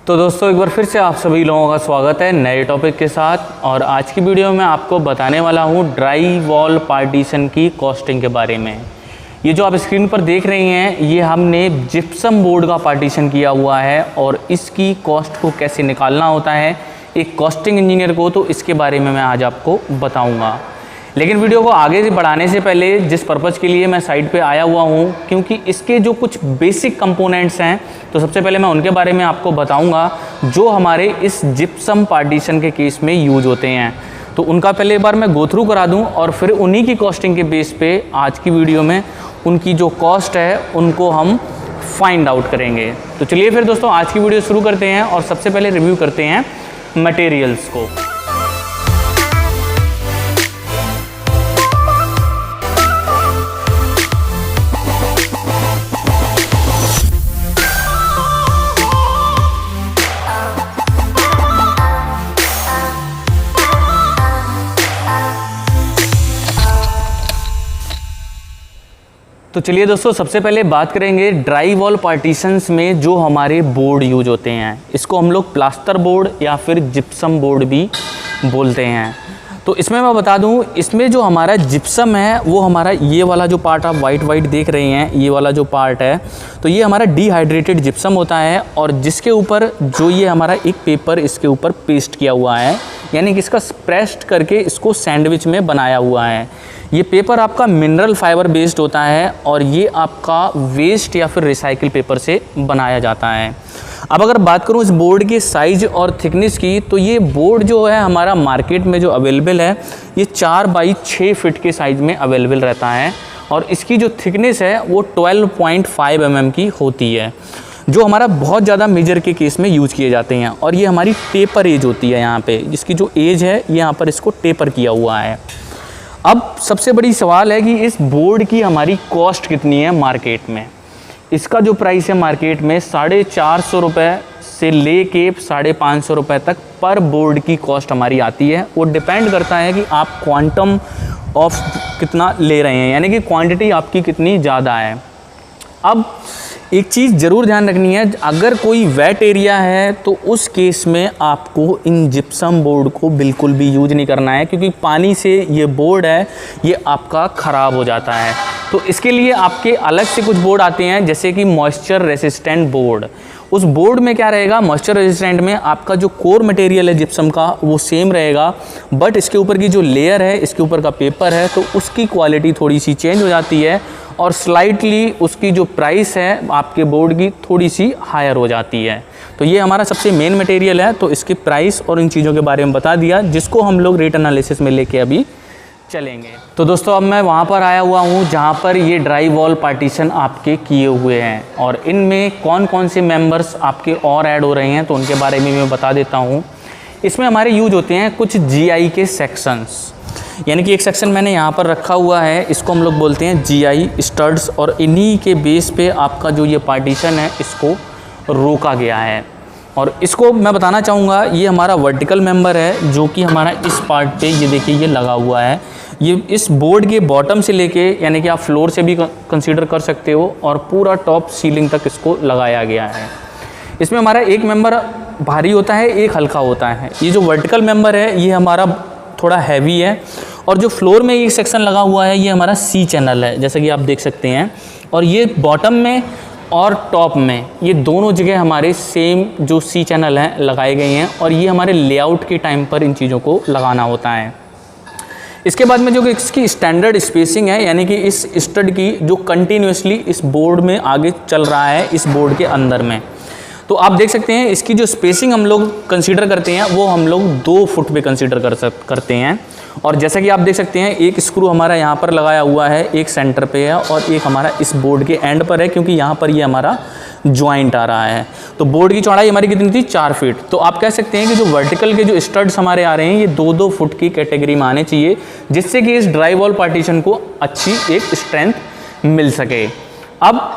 तो दोस्तों एक बार फिर से आप सभी लोगों का स्वागत है नए टॉपिक के साथ। और आज की वीडियो में आपको बताने वाला हूँ ड्राई वॉल पार्टीशन की कॉस्टिंग के बारे में। ये जो आप स्क्रीन पर देख रही हैं ये हमने जिप्सम बोर्ड का पार्टीशन किया हुआ है और इसकी कॉस्ट को कैसे निकालना होता है एक कॉस्टिंग इंजीनियर को, तो इसके बारे में मैं आज आपको बताऊँगा। लेकिन वीडियो को आगे बढ़ाने से पहले जिस पर्पज़ के लिए मैं साइट पे आया हुआ हूँ, क्योंकि इसके जो कुछ बेसिक कंपोनेंट्स हैं तो सबसे पहले मैं उनके बारे में आपको बताऊँगा जो हमारे इस जिप्सम पार्टीशन के केस में यूज होते हैं। तो उनका पहले एक बार मैं गो थ्रू करा दूँ और फिर उन्हीं की कॉस्टिंग के बेस पे आज की वीडियो में उनकी जो कॉस्ट है उनको हम फाइंड आउट करेंगे। तो चलिए फिर दोस्तों आज की वीडियो शुरू करते हैं और सबसे पहले रिव्यू करते हैं मटेरियल्स को। तो चलिए दोस्तों सबसे पहले बात करेंगे ड्राई वॉल पार्टीशंस में जो हमारे बोर्ड यूज होते हैं। इसको हम लोग प्लास्टर बोर्ड या फिर जिप्सम बोर्ड भी बोलते हैं। तो इसमें मैं बता दूं, इसमें जो हमारा जिप्सम है वो हमारा ये वाला जो पार्ट आप वाइट देख रहे हैं, ये वाला जो पार्ट है तो ये हमारा डिहाइड्रेटेड जिप्सम होता है और जिसके ऊपर जो ये हमारा एक पेपर इसके ऊपर पेस्ट किया हुआ है, यानी कि इसका प्रेस्ड करके इसको सैंडविच में बनाया हुआ है। ये पेपर आपका मिनरल फाइबर बेस्ड होता है और ये आपका वेस्ट या फिर रिसाइकिल पेपर से बनाया जाता है। अब अगर बात करूँ इस बोर्ड के साइज़ और थिकनेस की, तो ये बोर्ड जो है हमारा मार्केट में जो अवेलेबल है ये 4 बाई 6 फीट के साइज़ में अवेलेबल रहता है और इसकी जो थिकनेस है वो 12.5 mm की होती है, जो हमारा बहुत ज़्यादा मेजर के केस में यूज़ किए जाते हैं। और ये हमारी टेपर एज होती है, यहाँ पे जिसकी जो एज है ये यहाँ पर इसको टेपर किया हुआ है। अब सबसे बड़ी सवाल है कि इस बोर्ड की हमारी कॉस्ट कितनी है मार्केट में। इसका जो प्राइस है मार्केट में 450 रुपये से लेके 550 रुपये तक पर बोर्ड की कॉस्ट हमारी आती है। वो डिपेंड करता है कि आप क्वांटम ऑफ कितना ले रहे हैं, यानी कि क्वांटिटी आपकी कितनी ज़्यादा है। अब एक चीज़ ज़रूर ध्यान रखनी है, अगर कोई वेट एरिया है तो उस केस में आपको इन जिप्सम बोर्ड को बिल्कुल भी यूज नहीं करना है, क्योंकि पानी से ये बोर्ड है ये आपका ख़राब हो जाता है। तो इसके लिए आपके अलग से कुछ बोर्ड आते हैं, जैसे कि मॉइस्चर रेसिस्टेंट बोर्ड। उस बोर्ड में क्या रहेगा, मॉइस्चर रेजिस्टेंट में आपका जो कोर मटेरियल है जिप्सम का वो सेम रहेगा, बट इसके ऊपर की जो लेयर है, इसके ऊपर का पेपर है, तो उसकी क्वालिटी थोड़ी सी चेंज हो जाती है और स्लाइटली उसकी जो प्राइस है आपके बोर्ड की थोड़ी सी हायर हो जाती है। तो ये हमारा सबसे मेन मटेरियल है, तो इसकी प्राइस और इन चीज़ों के बारे में बता दिया, जिसको हम लोग रेट एनालिसिस में लेके अभी चलेंगे। तो दोस्तों अब मैं वहाँ पर आया हुआ हूँ जहाँ पर ये ड्राई वॉल पार्टीशन आपके किए हुए हैं और इनमें कौन कौन से मेंबर्स आपके और ऐड हो रहे हैं तो उनके बारे में मैं बता देता हूँ। इसमें हमारे यूज होते हैं कुछ GI के सेक्शंस, यानी कि एक सेक्शन मैंने यहाँ पर रखा हुआ है, इसको हम लोग बोलते हैं GI स्टड्स, और इन्हीं के बेस पे आपका जो ये पार्टीशन है इसको रोका गया है। और इसको मैं बताना चाहूँगा, ये हमारा वर्टिकल मेंबर है जो कि हमारा इस पार्ट पे ये देखिए ये लगा हुआ है। ये इस बोर्ड के बॉटम से लेके, यानी कि आप फ्लोर से भी कंसीडर कर सकते हो, और पूरा टॉप सीलिंग तक इसको लगाया गया है। इसमें हमारा एक मेंबर भारी होता है, एक हल्का होता है। ये जो वर्टिकल मेंबर है ये हमारा थोड़ा हैवी है, और जो फ्लोर में ये सेक्शन लगा हुआ है ये हमारा C चैनल है, जैसा कि आप देख सकते हैं। और ये बॉटम में और टॉप में ये दोनों जगह हमारे सेम जो C चैनल हैं लगाए गए हैं, और ये हमारे लेआउट के टाइम पर इन चीज़ों को लगाना होता है। इसके बाद में जो इसकी स्टैंडर्ड स्पेसिंग है, यानी कि इस स्टड की जो कंटिन्यूसली इस बोर्ड में आगे चल रहा है इस बोर्ड के अंदर में, तो आप देख सकते हैं इसकी जो स्पेसिंग हम लोग कंसीडर करते हैं वो हम लोग 2 फुट पे कंसीडर करते हैं। और जैसा कि आप देख सकते हैं एक स्क्रू हमारा यहाँ पर लगाया हुआ है, एक सेंटर पे है और एक हमारा इस बोर्ड के एंड पर है, क्योंकि यहाँ पर ये हमारा जॉइंट आ रहा है। तो बोर्ड की चौड़ाई हमारी कितनी थी, 4 फीट। तो आप कह सकते हैं कि जो वर्टिकल के जो स्टड्स हमारे आ रहे हैं ये 2-2 फुट की कैटेगरी में आने चाहिए, जिससे कि इस ड्राई वॉल पार्टीशन को अच्छी एक स्ट्रेंथ मिल सके। अब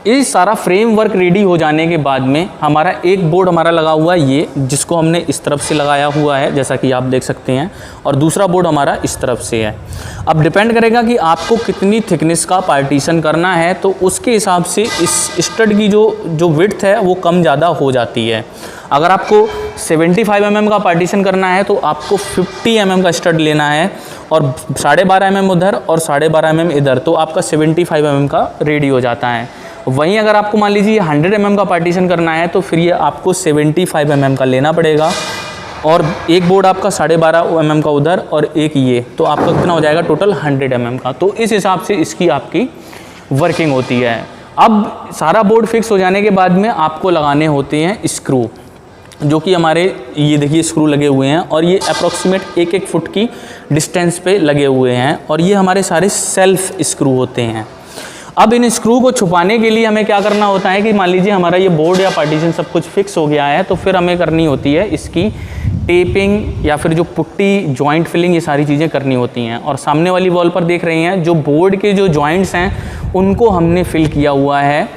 ये सारा फ्रेमवर्क रेडी हो जाने के बाद में हमारा एक बोर्ड हमारा लगा हुआ है ये, जिसको हमने इस तरफ से लगाया हुआ है जैसा कि आप देख सकते हैं, और दूसरा बोर्ड हमारा इस तरफ से है। अब डिपेंड करेगा कि आपको कितनी थिकनेस का पार्टीशन करना है, तो उसके हिसाब से इस स्टड की जो विड्थ है वो कम ज़्यादा हो जाती है। अगर आपको 75 mm का पार्टीशन करना है तो आपको 50 mm का स्टड लेना है, और 12.5 mm उधर और 12.5 mm इधर, तो आपका 75 mm का रेडी हो जाता है। वहीं अगर आपको मान लीजिए 100 mm का पार्टीशन करना है तो फिर ये आपको 75 mm का लेना पड़ेगा, और एक बोर्ड आपका 12.5 mm का उधर और एक ये, तो आपका कितना हो जाएगा टोटल 100 mm का। तो इस हिसाब से इसकी आपकी वर्किंग होती है। अब सारा बोर्ड फिक्स हो जाने के बाद में आपको लगाने होते हैं स्क्रू, जो कि हमारे ये देखिए स्क्रू लगे हुए हैं, और ये अप्रॉक्सीमेट 1-1 फुट की डिस्टेंस पे लगे हुए हैं, और ये हमारे सारे सेल्फ स्क्रू होते हैं। अब इन स्क्रू को छुपाने के लिए हमें क्या करना होता है कि मान लीजिए हमारा ये बोर्ड या पार्टीशन सब कुछ फिक्स हो गया है, तो फिर हमें करनी होती है इसकी टेपिंग या फिर जो पुट्टी, जॉइंट फिलिंग, ये सारी चीज़ें करनी होती हैं। और सामने वाली वॉल पर देख रहे हैं जो बोर्ड के जो जॉइंट्स हैं उनको हमने फिल किया हुआ है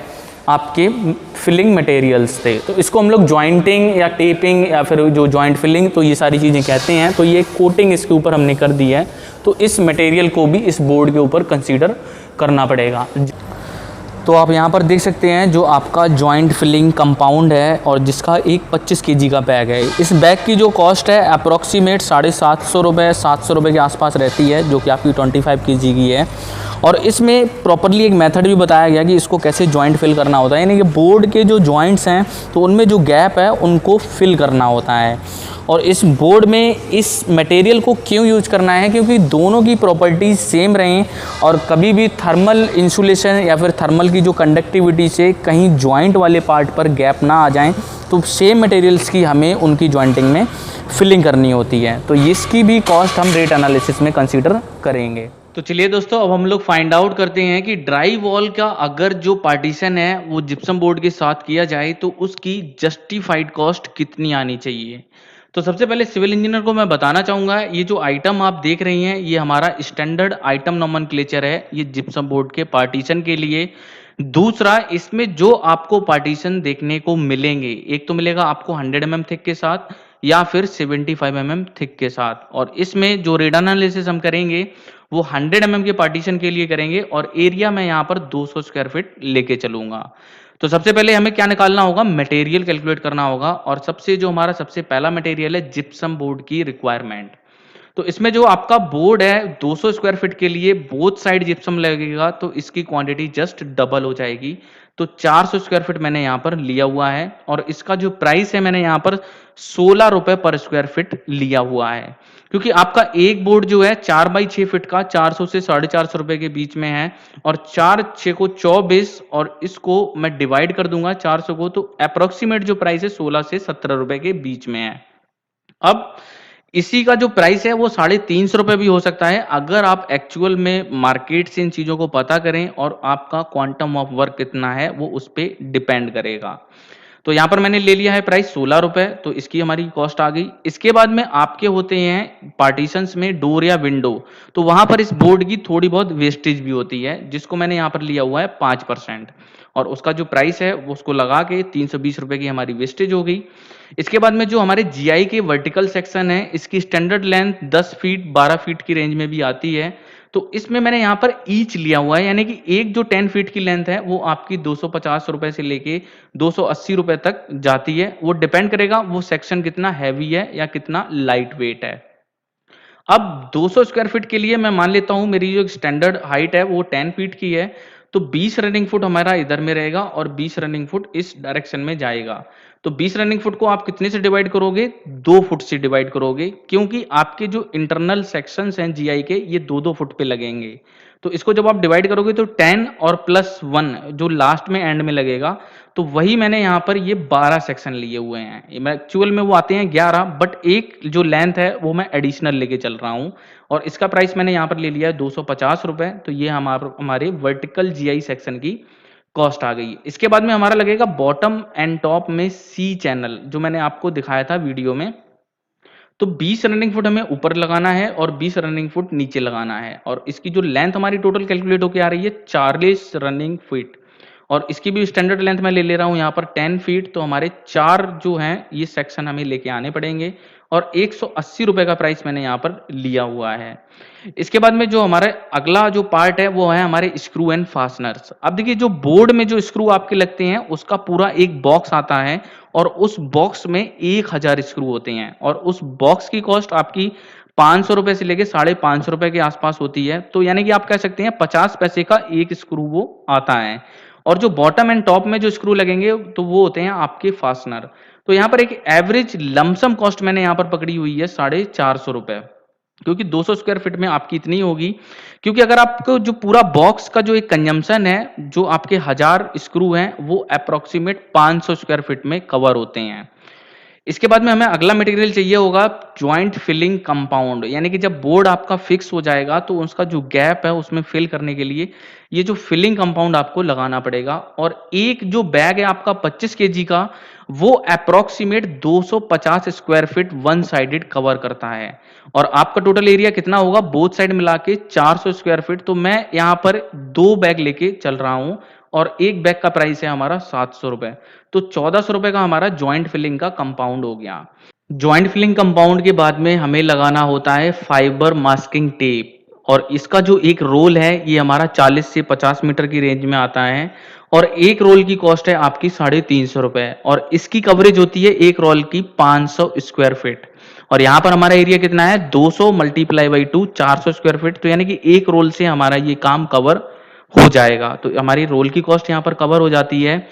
आपके फिलिंग मटेरियल्स थे, तो इसको हम लोग जॉइंटिंग या टेपिंग या फिर जो जॉइंट फिलिंग, तो ये सारी चीज़ें कहते हैं। तो ये कोटिंग इसके ऊपर हमने कर दी है, तो इस मटेरियल को भी इस बोर्ड के ऊपर कंसीडर करना पड़ेगा। तो आप यहाँ पर देख सकते हैं जो आपका जॉइंट फिलिंग कंपाउंड है, और जिसका एक 25 kg का बैग है। इस बैग की जो कॉस्ट है अप्रॉक्सीमेट 750 रुपये, 700 रुपये के आसपास रहती है, जो कि आपकी 25 kg की है। और इसमें प्रॉपरली एक मेथड भी बताया गया कि इसको कैसे जॉइंट फिल करना होता है, यानी कि बोर्ड के जो जॉइंट्स हैं तो उनमें जो गैप है उनको फिल करना होता है। और इस बोर्ड में इस मटेरियल को क्यों यूज करना है, क्योंकि दोनों की प्रॉपर्टीज़ सेम रहें, और कभी भी थर्मल इंसुलेशन या फिर थर्मल की जो कंडक्टिविटी से कहीं जॉइंट वाले पार्ट पर गैप ना आ जाएं, तो सेम मटेरियल्स की हमें उनकी जॉइंटिंग में फिलिंग करनी होती है। तो इसकी भी कॉस्ट हम रेट एनालिसिस में कंसीडर करेंगे। तो चलिए दोस्तों, अब हम लोग फाइंड आउट करते हैं कि ड्राई वॉल का अगर जो पार्टीशन है वो जिप्सम बोर्ड के साथ किया जाए तो उसकी जस्टिफाइड कॉस्ट कितनी आनी चाहिए। तो सबसे पहले सिविल इंजीनियर को मैं बताना चाहूँगा, ये जो आइटम आप देख रही हैं ये हमारा स्टैंडर्ड आइटम नोमेनक्लेचर है, ये जिप्सम बोर्ड के पार्टीशन के लिए। दूसरा, इसमें जो आपको पार्टीशन देखने को मिलेंगे, एक तो मिलेगा आपको 100 mm थिक के साथ या फिर 75 mm थिक के साथ, और इसमें जो रेट एनालिसिस हम करेंगे वो 100 mm के पार्टीशन के लिए करेंगे, और एरिया मैं यहाँ पर 200 स्क्वायर फीट लेके चलूंगा। तो सबसे पहले हमें क्या निकालना होगा, मटेरियल कैलकुलेट करना होगा, और हमारा सबसे पहला मटेरियल है जिप्सम बोर्ड की रिक्वायरमेंट। तो इसमें जो आपका बोर्ड है 200 स्क्वायर फीट के लिए बोथ साइड जिप्सम लगेगा, तो इसकी क्वांटिटी जस्ट डबल हो जाएगी। तो 400 स्क्वायर फीट मैंने यहाँ पर लिया हुआ है, और इसका जो प्राइस है मैंने यहाँ पर 16 रुपए पर स्क्वायर फीट लिया हुआ है, क्योंकि आपका एक बोर्ड जो है 4x6 फीट का 400 से 450 रुपए के बीच में है, और 4×6 को 24, और इसको मैं डिवाइड कर दूंगा 400 को, तो अप्रोक्सीमेट जो प्राइस है 16 से 17 रुपए के बीच में है। अब इसी का जो प्राइस है वो 350 रुपए भी हो सकता है, अगर आप एक्चुअल में मार्केट से इन चीजों को पता करें, और आपका क्वांटम ऑफ वर्क कितना है वो उस पर डिपेंड करेगा। तो यहां पर मैंने ले लिया है प्राइस 16 रुपए, तो इसकी हमारी कॉस्ट आ गई। इसके बाद में आपके होते हैं पार्टीशंस में डोर या विंडो, तो वहां पर इस बोर्ड की थोड़ी बहुत वेस्टेज भी होती है, जिसको मैंने यहां पर लिया हुआ है 5%, और उसका जो प्राइस है वो उसको लगा के 320 रुपए की हमारी वेस्टेज हो गई। इसके बाद में जो हमारे जीआई के वर्टिकल सेक्शन है, इसकी स्टैंडर्ड लेंथ 10 फीट 12 फीट की रेंज में भी आती है, तो इसमें मैंने यहाँ पर ईच लिया हुआ है, यानी कि एक जो 10 फीट की लेंथ है वो आपकी 250 रुपए से लेके 280 रुपए तक जाती है। वो डिपेंड करेगा वो सेक्शन कितना हैवी है या कितना लाइट वेट है। अब 200 स्क्वायर फीट के लिए मैं मान लेता हूं मेरी जो स्टैंडर्ड हाइट है वो 10 फीट की है, तो 20 रनिंग फुट हमारा इधर में रहेगा और 20 रनिंग फुट इस डायरेक्शन में जाएगा। तो 20 रनिंग फुट को आप कितने से डिवाइड करोगे, 2 फुट से डिवाइड करोगे, क्योंकि आपके जो इंटरनल सेक्शंस हैं जीआई के ये 2-2 फुट पे लगेंगे। तो इसको जब आप डिवाइड करोगे तो 10 और +1 जो लास्ट में एंड में लगेगा, तो वही मैंने यहाँ पर ये 12 सेक्शन लिए हुए हैं। एक्चुअल में वो आते हैं 11, बट एक जो लेंथ है वो मैं एडिशनल लेके चल रहा हूँ, और इसका प्राइस मैंने यहाँ पर ले लिया है 250 रुपए। तो ये हमारे वर्टिकल जीआई सेक्शन की कॉस्ट आ गई। इसके बाद में हमारा लगेगा बॉटम एंड टॉप में सी चैनल, जो मैंने आपको दिखाया था वीडियो में। तो 20 रनिंग फुट हमें ऊपर लगाना है और 20 रनिंग फुट नीचे लगाना है, और इसकी जो लेंथ हमारी टोटल कैलकुलेट होकर आ रही है 40 रनिंग फीट। और इसकी भी स्टैंडर्ड लेंथ मैं ले रहा हूँ यहाँ पर 10 फीट। तो हमारे 4 जो हैं ये सेक्शन हमें लेके आने पड़ेंगे और 180 रुपए का प्राइस मैंने यहाँ पर लिया हुआ है। इसके बाद में जो हमारा अगला जो पार्ट है वो है हमारे स्क्रू एंड फास्टनर्स। अब देखिए जो बोर्ड में जो स्क्रू आपके लगते हैं उसका पूरा एक बॉक्स आता है और उस बॉक्स में 1000 स्क्रू होते हैं और उस बॉक्स की कॉस्ट आपकी 500 रुपए से लेके 550 रुपए के आसपास होती है। तो यानी कि आप कह सकते हैं 50 पैसे का एक स्क्रू वो आता है। और जो बॉटम एंड टॉप में जो स्क्रू लगेंगे तो वो होते हैं आपके फास्टनर। तो यहाँ पर एक एवरेज लमसम कॉस्ट मैंने यहाँ पर पकड़ी हुई है 450 रुपए, क्योंकि 200 स्क्वायर फीट में आपकी इतनी होगी। क्योंकि अगर आपको जो पूरा बॉक्स का जो एक कंजम्पशन है, जो आपके 1000 स्क्रू हैं वो अप्रोक्सीमेट 500 स्क्वायर फीट में कवर होते हैं। इसके बाद में हमें अगला मटेरियल चाहिए होगा जॉइंट फिलिंग कंपाउंड। यानी कि जब बोर्ड आपका फिक्स हो जाएगा तो उसका जो गैप है उसमें फिल करने के लिए ये जो फिलिंग कंपाउंड आपको लगाना पड़ेगा। और एक जो बैग है आपका 25 केजी का, वो approximate 250 square feet one sided cover करता है। और आपका टोटल एरिया कितना होगा बोथ साइड मिला के 400 स्क्वायर फीट। तो मैं यहाँ पर 2 बैग लेके चल रहा हूं और एक बैग का प्राइस है हमारा 700 रुपए। तो 1400 रुपए का हमारा ज्वाइंट फिलिंग का कंपाउंड हो गया। ज्वाइंट फिलिंग कंपाउंड के बाद में हमें लगाना होता है फाइबर मास्किंग टेप। और इसका जो एक रोल है ये हमारा 40 से 50 मीटर की रेंज में आता है और एक रोल की कॉस्ट है आपकी 350 रुपए। और इसकी कवरेज होती है एक रोल की 500 स्क्वायर फीट। और यहाँ पर हमारा एरिया कितना है 200 मल्टीप्लाई बाई 2 400 स्क्वायर फीट। तो यानी कि एक रोल से हमारा ये काम कवर हो जाएगा। तो हमारी रोल की कॉस्ट यहाँ पर कवर हो जाती है।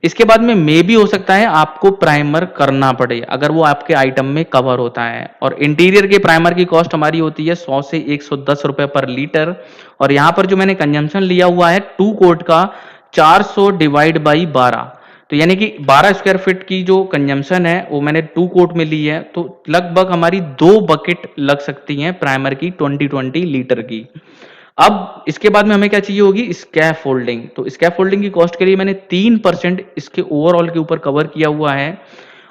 इसके बाद में मे भी हो सकता है आपको प्राइमर करना पड़े अगर वो आपके आइटम में कवर होता है। और इंटीरियर के प्राइमर की कॉस्ट हमारी होती है 100 से 110 रुपए पर लीटर। और यहाँ पर जो मैंने कंजम्पशन लिया हुआ है 2 कोट का 400 डिवाइड बाई 12। तो यानी कि 12 स्क्वायर फीट की जो कंजम्पशन है वो मैंने 2 कोट में ली है। तो लगभग हमारी 2 बकेट लग सकती हैं प्राइमर की 20-20 लीटर की। अब इसके बाद में हमें क्या चाहिए होगी स्कैफ फोल्डिंग। तो स्कैफ फोल्डिंग की कॉस्ट के लिए मैंने 3% इसके ओवरऑल के ऊपर कवर किया हुआ है।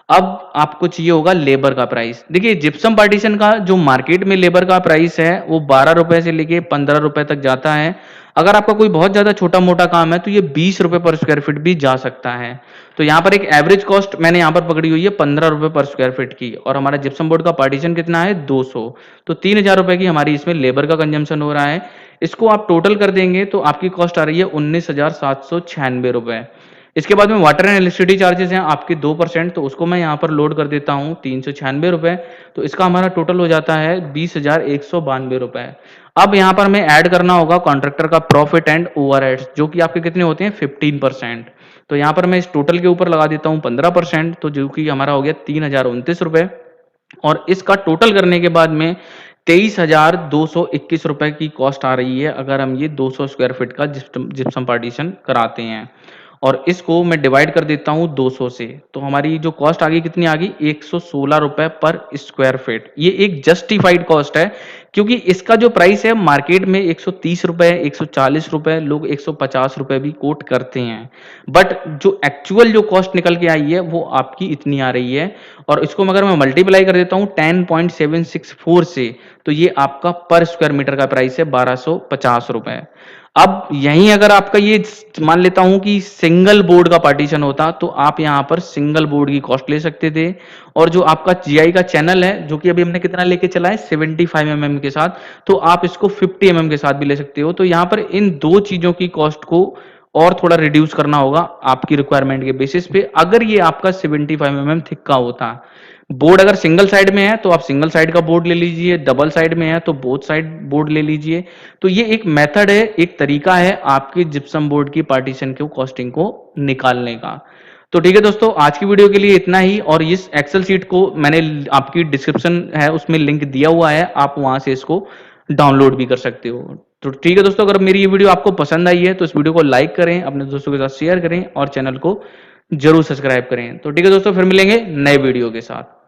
अब आपको चाहिए होगा लेबर का प्राइस। देखिए जिप्सम पार्टीशन का जो मार्केट में लेबर का प्राइस है वो 12 रुपए से लेके 15 रुपए तक जाता है। अगर आपका कोई बहुत ज्यादा छोटा मोटा काम है तो ये 20 रुपए पर स्क्वायर फीट भी जा सकता है। तो यहाँ पर एक एवरेज कॉस्ट मैंने यहाँ पर पकड़ी हुई है 15 रुपए पर स्क्वायर फीट की। और हमारा जिप्सम बोर्ड का पार्टीशन कितना है 200। तो 3000 रुपए की हमारी इसमें लेबर का कंजम्पशन हो रहा है। इसको आप टोटल कर देंगे तो आपकी कॉस्ट आ रही है 19,796 रुपए। इसके बाद में वाटर एंड इलेक्ट्रिसिटी चार्जेस हैं आपके 2%। तो उसको मैं यहाँ पर लोड कर देता हूँ 396 रुपए। तो इसका हमारा टोटल हो जाता है 20,192 रुपए। अब यहाँ पर हमें ऐड करना होगा कॉन्ट्रैक्टर का प्रॉफिट एंड ओवरहेड्स, जो कि आपके कितने होते हैं 15%। तो यहाँ पर मैं इस टोटल के ऊपर लगा देता हूँ 15%। तो जो कि हमारा हो गया 3,029 रुपए। और इसका टोटल करने के बाद में 23,221 रुपए की कॉस्ट आ रही है अगर हम ये 200 स्क्वायर फीट का जिप्सम पार्टीशन कराते हैं। और इसको मैं डिवाइड कर देता हूं 200 से। तो हमारी जो कॉस्ट आ गई कितनी आ गई 116 रुपए पर स्क्वायर फीट। ये एक जस्टिफाइड कॉस्ट है क्योंकि इसका जो प्राइस है मार्केट में 130 रुपए 140 रुपए लोग 150 रुपए भी कोट करते हैं। बट जो एक्चुअल जो कॉस्ट निकल के आई है वो आपकी इतनी आ रही है। और इसको अगर मैं मल्टीप्लाई कर देता हूं 10.764 से तो ये आपका पर स्क्वायर मीटर का प्राइस है 1250 रुपए। अब यहीं अगर आपका ये मान लेता हूं कि सिंगल बोर्ड का पार्टीशन होता तो आप यहां पर सिंगल बोर्ड की कॉस्ट ले सकते थे। और जो आपका जीआई का चैनल है जो कि अभी हमने कितना लेके चला है 75 mm के साथ, तो आप इसको 50 mm के साथ भी ले सकते हो। तो यहां पर इन दो चीजों की कॉस्ट को और थोड़ा रिड्यूस करना होगा आपकी रिक्वायरमेंट के बेसिस पे। अगर ये आपका 75 mm थिक का होता, बोर्ड अगर सिंगल साइड में है तो आप सिंगल साइड का बोर्ड ले लीजिए, डबल साइड में है तो बोथ साइड बोर्ड ले लीजिए। तो ये एक मेथड है, एक तरीका है आपके जिप्सम बोर्ड की पार्टीशन के कॉस्टिंग को निकालने का। तो ठीक है दोस्तों, आज की वीडियो के लिए इतना ही। और इस एक्सेल शीट को मैंने आपकी डिस्क्रिप्शन है उसमें लिंक दिया हुआ है, आप वहां से इसको डाउनलोड भी कर सकते हो। तो ठीक है दोस्तों, अगर मेरी ये वीडियो आपको पसंद आई है तो इस वीडियो को लाइक करें, अपने दोस्तों के साथ शेयर करें और चैनल को जरूर सब्सक्राइब करें। तो ठीक है दोस्तों, फिर मिलेंगे नए वीडियो के साथ।